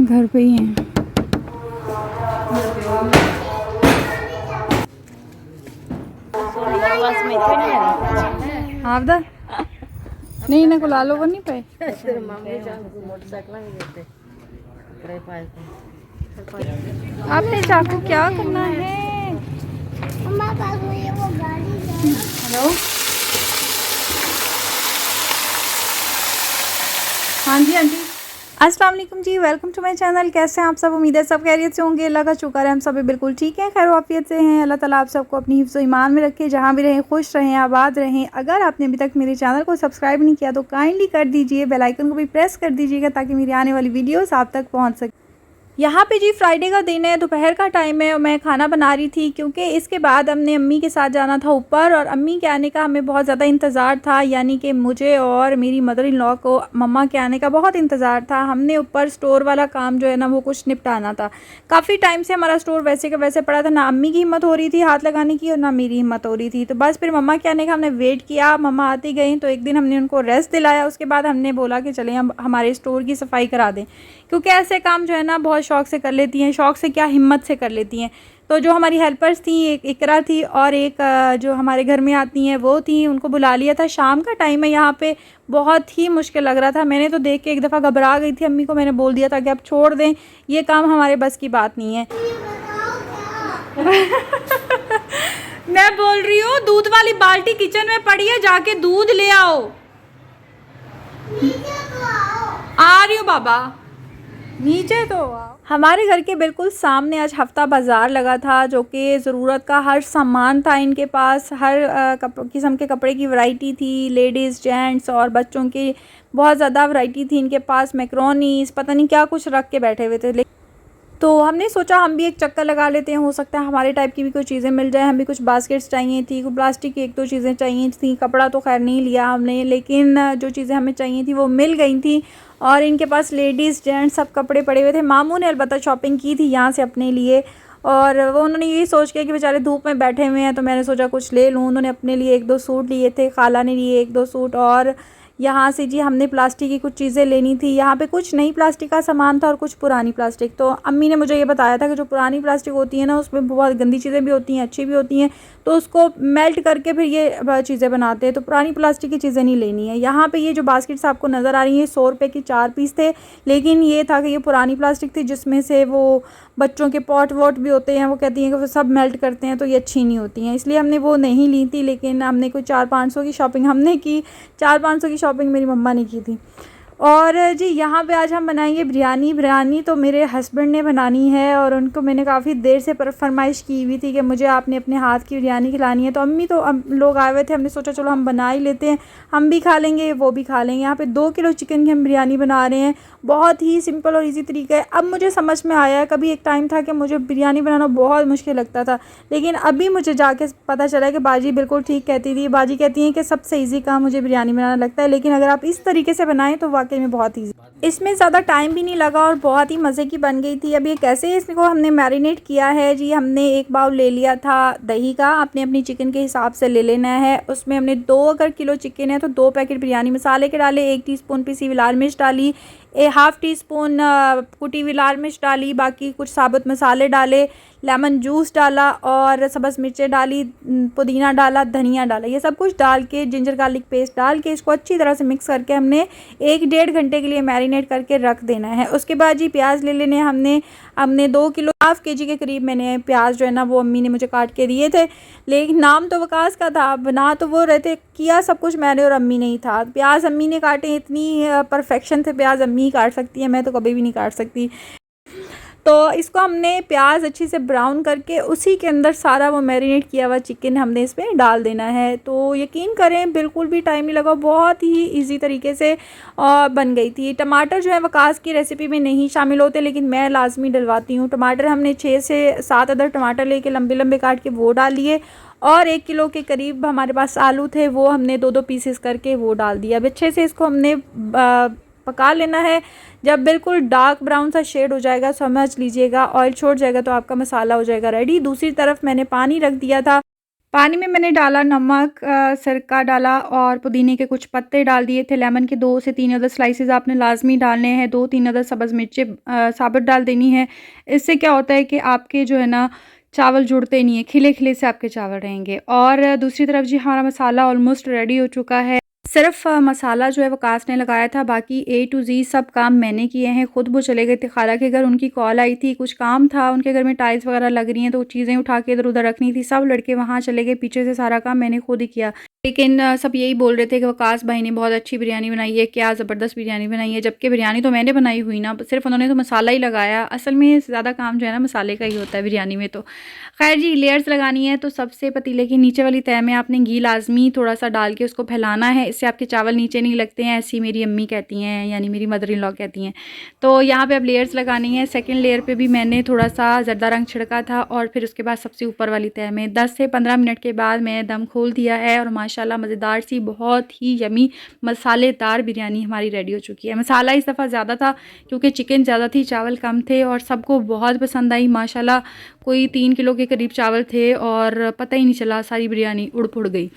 घर पे ही हैं। आप दा नहीं ना को लो नहीं पे आपने चाकू क्या करना है? हेलो, हाँ जी आंटी, अस्सलाम वालेकुम जी। Welcome to my channel. कैसे हैं आप सब? उम्मीद है सब खैरियत से होंगे। अल्लाह का शुक्र है हम सब बिल्कुल ठीक हैं, खैर वाफियत से हैं। अल्लाह ताला आप सबको अपनी हिफ्ज़ व ईमान में रखे, जहाँ भी रहें खुश रहें, आबाद रहें। अगर आपने अभी तक मेरे चैनल को सब्सक्राइब नहीं किया तो काइंडली कर दीजिए, बेल आइकन को भी प्रेस कर दीजिएगा ताकि मेरी आने वाली वीडियोज़ आप तक पहुँच सके। यहाँ पे जी फ्राइडे का दिन है, दोपहर का टाइम है और मैं खाना बना रही थी क्योंकि इसके बाद हमने अम्मी के साथ जाना था ऊपर और अम्मी के आने का हमें बहुत ज़्यादा इंतज़ार था। यानी कि मुझे और मेरी मदर इन लॉ को मम्मा के आने का बहुत इंतज़ार था। हमने ऊपर स्टोर वाला काम जो है ना वो कुछ निपटाना था। काफ़ी टाइम से हमारा स्टोर वैसे का वैसे पड़ा था, ना अम्मी की हिम्मत हो रही थी हाथ लगाने की और ना मेरी हिम्मत हो रही थी। तो बस फिर मम्मा के आने का हमने वेट किया, मम्मा आती गई तो एक दिन हमने उनको रेस्ट दिलाया। उसके बाद हमने बोला कि चलें हम हमारे स्टोर की सफाई करा दें, क्योंकि ऐसे काम जो है ना बहुत शौक़ से कर लेती हैं, शौक़ से क्या हिम्मत से कर लेती हैं। तो जो हमारी हेल्पर्स थी, एक इकरा थी और एक जो हमारे घर में आती हैं वो थी, उनको बुला लिया था। शाम का टाइम है, यहाँ पे बहुत ही मुश्किल लग रहा था। मैंने तो देख के एक दफ़ा घबरा गई थी। अम्मी को मैंने बोल दिया था कि अब छोड़ दें, ये काम हमारे बस की बात नहीं है। मैं बोल रही हूँ दूध वाली बाल्टी किचन में पड़ी है, जाके दूध ले आओ। आ रही हूँ बाबा, नीचे तो हमारे घर के बिल्कुल सामने आज हफ्ता बाज़ार लगा था, जो कि ज़रूरत का हर सामान था इनके पास। हर किस्म के कपड़े की वैरायटी थी, लेडीज़ जेंट्स और बच्चों की बहुत ज़्यादा वैरायटी थी इनके पास। मैक्रोनीस पता नहीं क्या कुछ रख के बैठे हुए थे। तो हमने सोचा हम भी एक चक्कर लगा लेते हैं, हो सकता है हमारे टाइप की भी कोई चीज़ें मिल जाए। हम भी कुछ बास्केट्स चाहिए थी, कुछ प्लास्टिक की एक दो चीज़ें चाहिए थी। कपड़ा तो खैर नहीं लिया हमने, लेकिन जो चीज़ें हमें चाहिए थी वो मिल गई थी। और इनके पास लेडीज़ जेंट्स सब कपड़े पड़े हुए थे। मामू ने अलबत्ता शॉपिंग की थी यहाँ से अपने लिए, और वो उन्होंने यही सोच के कि बेचारे धूप में बैठे हुए हैं तो मैंने सोचा कुछ ले लूँ। उन्होंने अपने लिए एक दो सूट लिए थे, खाला ने लिए एक दो सूट, और यहाँ से जी हमने प्लास्टिक की कुछ चीज़ें लेनी थी। यहाँ पे कुछ नई प्लास्टिक का सामान था और कुछ पुरानी प्लास्टिक। तो अम्मी ने मुझे ये बताया था कि जो पुरानी प्लास्टिक होती है ना उसमें बहुत गंदी चीज़ें भी होती हैं, अच्छी भी होती हैं, तो उसको मेल्ट करके फिर ये चीज़ें बनाते हैं। तो पुरानी प्लास्टिक की चीज़ें नहीं लेनी है। यहाँ पे ये जो बास्केट्स आपको नज़र आ रही हैं 100 रुपये की 4 पीस थे, लेकिन ये था कि ये पुरानी प्लास्टिक थी जिसमें से वो बच्चों के पॉट वॉट भी होते हैं, वो कहती हैं कि वो सब मेल्ट करते हैं तो ये अच्छी नहीं होती हैं, इसलिए हमने वो नहीं ली थी। लेकिन हमने कोई 400-500 की शॉपिंग हमने की, 400-500 की शॉपिंग मेरी मम्मा ने की थी। और जी यहाँ पे आज हम बनाएंगे बिरयानी। बिरयानी तो मेरे हस्बैंड ने बनानी है और उनको मैंने काफ़ी देर से फरमाइश की हुई थी कि मुझे आपने अपने हाथ की बिरयानी खिलानी है। तो अम्मी तो लोग आए हुए थे, हमने सोचा चलो हम बना ही लेते हैं, हम भी खा लेंगे वो भी खा लेंगे। यहाँ पे 2 किलो चिकन की हम बिरयानी बना रहे हैं। बहुत ही सिंपल और इजी तरीका है। अब मुझे समझ में आया है, कभी एक टाइम था कि मुझे बिरयानी बनाना बहुत मुश्किल लगता था, लेकिन अभी मुझे जाके पता चला कि बाजी बिल्कुल ठीक कहती थी। बाजी कहती हैं कि सबसे ईजी काम मुझे बिरयानी बनाना लगता है, लेकिन अगर आप इस तरीके से बनाएं तो वाकई में बहुत ईजी। इसमें ज़्यादा टाइम भी नहीं लगा और बहुत ही मज़े की बन गई थी। अब ये कैसे इसको हमने मैरिनेट किया है जी, हमने एक बाउल ले लिया था दही का, अपने अपनी चिकन के हिसाब से ले लेना है। उसमें हमने 2 अगर किलो चिकन है तो 2 पैकेट बिरयानी मसाले के डाले, 1 टीस्पून पिसी हुई लाल मिर्च डाली, हाफ़ टी स्पून कुटी हुई लाल मिर्च डाली, बाकी कुछ साबुत मसाले डाले, लेमन जूस डाला और सब्ज़ मिर्चें डाली, पुदीना डाला, धनिया डाला, ये सब कुछ डाल के जिंजर गार्लिक पेस्ट डाल के इसको अच्छी तरह से मिक्स करके हमने 1-1.5 घंटे के लिए मैरिनेट करके रख देना है। उसके बाद जी प्याज ले लेने हमने 2 किलो हाफ़ के जी के करीब मैंने प्याज जो है ना वो अम्मी ने मुझे काट के दिए थे, लेकिन नाम तो वकास का था, बना तो वो रहते, किया सब कुछ मैंने और अम्मी नहीं था। प्याज अम्मी ने काटे, इतनी परफेक्शन से प्याज अम्मी ही काट सकती है, मैं तो कभी भी नहीं काट सकती। तो इसको हमने प्याज अच्छी से ब्राउन करके उसी के अंदर सारा वो मैरिनेट किया हुआ चिकन हमने इसमें डाल देना है। तो यकीन करें बिल्कुल भी टाइम नहीं लगा, बहुत ही इजी तरीके से बन गई थी। टमाटर जो है वकास की रेसिपी में नहीं शामिल होते, लेकिन मैं लाजमी डलवाती हूँ। टमाटर हमने 6 से 7 अदर टमाटर लेके लंबे लंबे काट के वो डाल लिए, और 1 किलो के करीब हमारे पास आलू थे, वो हमने 2-2 पीसेस करके वो डाल दिया। अब अच्छे से इसको हमने पका लेना है। जब बिल्कुल डार्क ब्राउन सा शेड हो जाएगा समझ लीजिएगा, ऑयल छोड़ जाएगा तो आपका मसाला हो जाएगा रेडी। दूसरी तरफ मैंने पानी रख दिया था, पानी में मैंने डाला नमक, सिरका डाला और पुदीने के कुछ पत्ते डाल दिए थे। लेमन के 2 से 3 अदद स्लाइसेस आपने लाज़मी डालने हैं। 2-3 अदद सब्ज़ मिर्चें साबुत डाल देनी है। इससे क्या होता है कि आपके जो है ना चावल जुड़ते नहीं है, खिले-खिले से आपके चावल रहेंगे। और दूसरी तरफ जी हमारा मसाला ऑलमोस्ट रेडी हो चुका है। सिर्फ़ मसाला जो है वकास ने लगाया था, बाकी ए टू ज़ी सब काम मैंने किए हैं। खुद वो चले गए थे खाला के घर, उनकी कॉल आई थी, कुछ काम था उनके घर में, टाइल्स वगैरह लग रही हैं तो चीज़ें उठा के इधर-उधर रखनी थी। सब लड़के वहाँ चले गए, पीछे से सारा काम मैंने खुद ही किया। लेकिन सब यही बोल रहे थे कि वकास भाई ने बहुत अच्छी बिरयानी बनाई है, क्या ज़बरदस्त बिरयानी बनाई है। जबकि बिरयानी तो मैंने बनाई हुई ना, सिर्फ़ उन्होंने तो मसाला ही लगाया। असल में ज़्यादा काम जो है ना मसाले का ही होता है बिरयानी में तो। खैर जी, लेयर्स लगानी है तो सबसे पतीले की नीचे वाली तह में आपने घी लाज़मी थोड़ा-सा डाल के उसको फैलाना है, इससे आपके चावल नीचे नहीं लगते हैं। ऐसी मेरी अम्मी कहती हैं, यानी मेरी मदर इन लॉ कहती हैं। तो यहाँ पे अब लेयर्स लगानी है। सेकंड लेयर पे भी मैंने थोड़ा-सा ज़रदा रंग छिड़का था और फिर उसके बाद सबसे ऊपर वाली तह में 10 से 15 मिनट के बाद मैंने दम खोल दिया है और माशाल्लाह मज़ेदार सी बहुत ही यमी मसालेदार बिरयानी हमारी रेडी हो चुकी है। मसाला इस दफ़ा ज़्यादा था क्योंकि चिकन ज़्यादा थी, चावल कम थे और सबको बहुत पसंद आई माशाल्लाह। कोई 3 किलो के करीब चावल थे और पता ही नहीं चला, सारी बिरयानी उड़-पुड़ गई।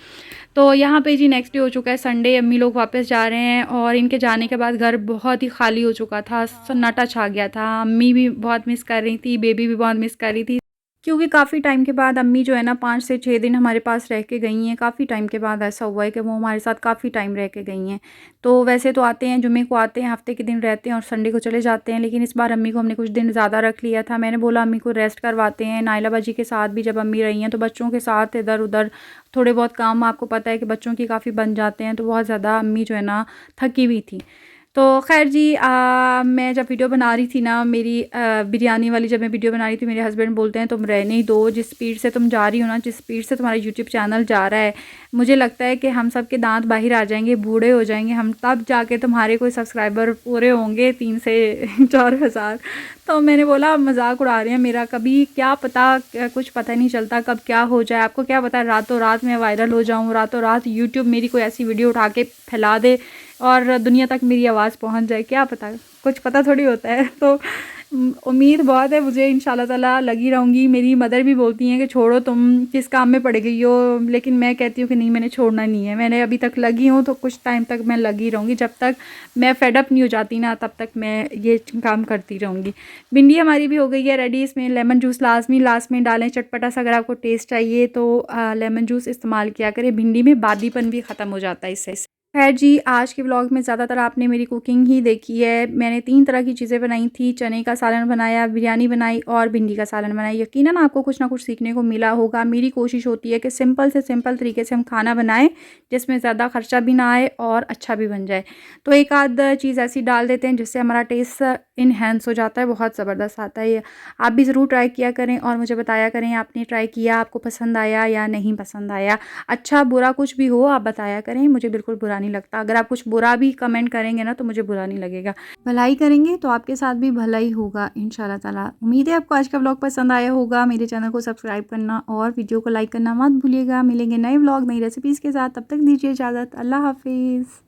तो यहाँ पे जी नेक्स्ट डे हो चुका है संडे, अम्मी लोग वापस जा रहे हैं और इनके जाने के बाद घर बहुत ही खाली हो चुका था, सन्नाटा छा गया था। अम्मी भी बहुत मिस कर रही थी, बेबी भी बहुत मिस कर रही थी, क्योंकि काफ़ी टाइम के बाद अम्मी जो है ना 5 से 6 दिन हमारे पास रह के गई हैं। काफ़ी टाइम के बाद ऐसा हुआ है कि वो हमारे साथ काफ़ी टाइम रह के गई हैं। तो वैसे तो आते हैं, जुम्मे को आते हैं, हफ्ते के दिन रहते हैं और संडे को चले जाते हैं, लेकिन इस बार अम्मी को हमने कुछ दिन ज़्यादा रख लिया था। मैंने बोला अम्मी को रेस्ट करवाते हैं। नाइला बाजी के साथ भी जब अम्मी रही हैं तो बच्चों के साथ इधर-उधर थोड़े बहुत काम, आपको पता है कि बच्चों की काफ़ी बन जाते हैं, तो बहुत ज़्यादा अम्मी जो है ना थकी हुई थी। तो ख़ैर जी, मैं जब वीडियो बना रही थी ना मेरी बिरयानी वाली, जब मैं वीडियो बना रही थी मेरे हस्बैंड बोलते हैं तुम रहने ही दो, जिस स्पीड से तुम जा रही हो ना, जिस स्पीड से तुम्हारा यूट्यूब चैनल जा रहा है, मुझे लगता है कि हम सब के दांत बाहर आ जाएंगे, बूढ़े हो जाएंगे हम, तब जाके तुम्हारे कोई सब्सक्राइबर पूरे होंगे 3 से 4 हज़ार। तो मैंने बोला मजाक उड़ा रहे हैं मेरा, कभी क्या पता, कुछ पता नहीं चलता कब क्या हो जाए। आपको क्या पता रातों रात मैं वायरल हो जाऊँ, रातों रात यूट्यूब मेरी कोई ऐसी वीडियो उठा के फैला दे और दुनिया तक मेरी आवाज़ पहुंच जाए, क्या पता, कुछ पता थोड़ी होता है। तो उम्मीद बहुत है मुझे, इंशाल्लाह ताला लगी रहूँगी। मेरी मदर भी बोलती हैं कि छोड़ो तुम किस काम में पड़ गई हो, लेकिन मैं कहती हूँ कि नहीं, मैंने छोड़ना नहीं है। मैंने अभी तक लगी हूँ तो कुछ टाइम तक मैं लगी रहूँगी, जब तक मैं फेड अप नहीं हो जाती ना तब तक मैं ये काम करती रहूँगी। भिंडी हमारी भी हो गई है रेडी। इसमें लेमन जूस लाजमी लास्ट में डालें, चटपटा सा। अगर आपको टेस्ट चाहिए तो लेमन जूस इस्तेमाल किया करें, भिंडी में बादीपन भी ख़त्म हो जाता है इससे। खैर जी, आज के व्लॉग में ज़्यादातर आपने मेरी कुकिंग ही देखी है। मैंने 3 तरह की चीज़ें बनाई थी, चने का सालन बनाया, बिरयानी बनाई और भिंडी का सालन बनाया। यकीनन आपको कुछ ना कुछ सीखने को मिला होगा। मेरी कोशिश होती है कि सिंपल से सिंपल तरीके से हम खाना बनाएं जिसमें ज़्यादा खर्चा भी ना आए और अच्छा भी बन जाए। तो एक आध चीज़ ऐसी डाल देते हैं जिससे हमारा टेस्ट इन्हेंस हो जाता है, बहुत ज़बरदस्त आता है। आप भी ज़रूर ट्राई किया करें और मुझे बताया करें आपने ट्राई किया, आपको पसंद आया या नहीं पसंद आया। अच्छा बुरा कुछ भी हो आप बताया करें, मुझे बिल्कुल बुरा नहीं लगता। अगर आप कुछ बुरा भी कमेंट करेंगे ना तो मुझे बुरा नहीं लगेगा। भलाई करेंगे तो आपके साथ भी भला ही होगा इंशाल्लाह ताला। उम्मीद है आपको आज का व्लॉग पसंद आया होगा। मेरे चैनल को सब्सक्राइब करना और वीडियो को लाइक करना मत भूलिएगा। मिलेंगे नए व्लॉग नई रेसिपीज़ के साथ, तब तक दीजिए इजाज़त। अल्लाह हाफिज़।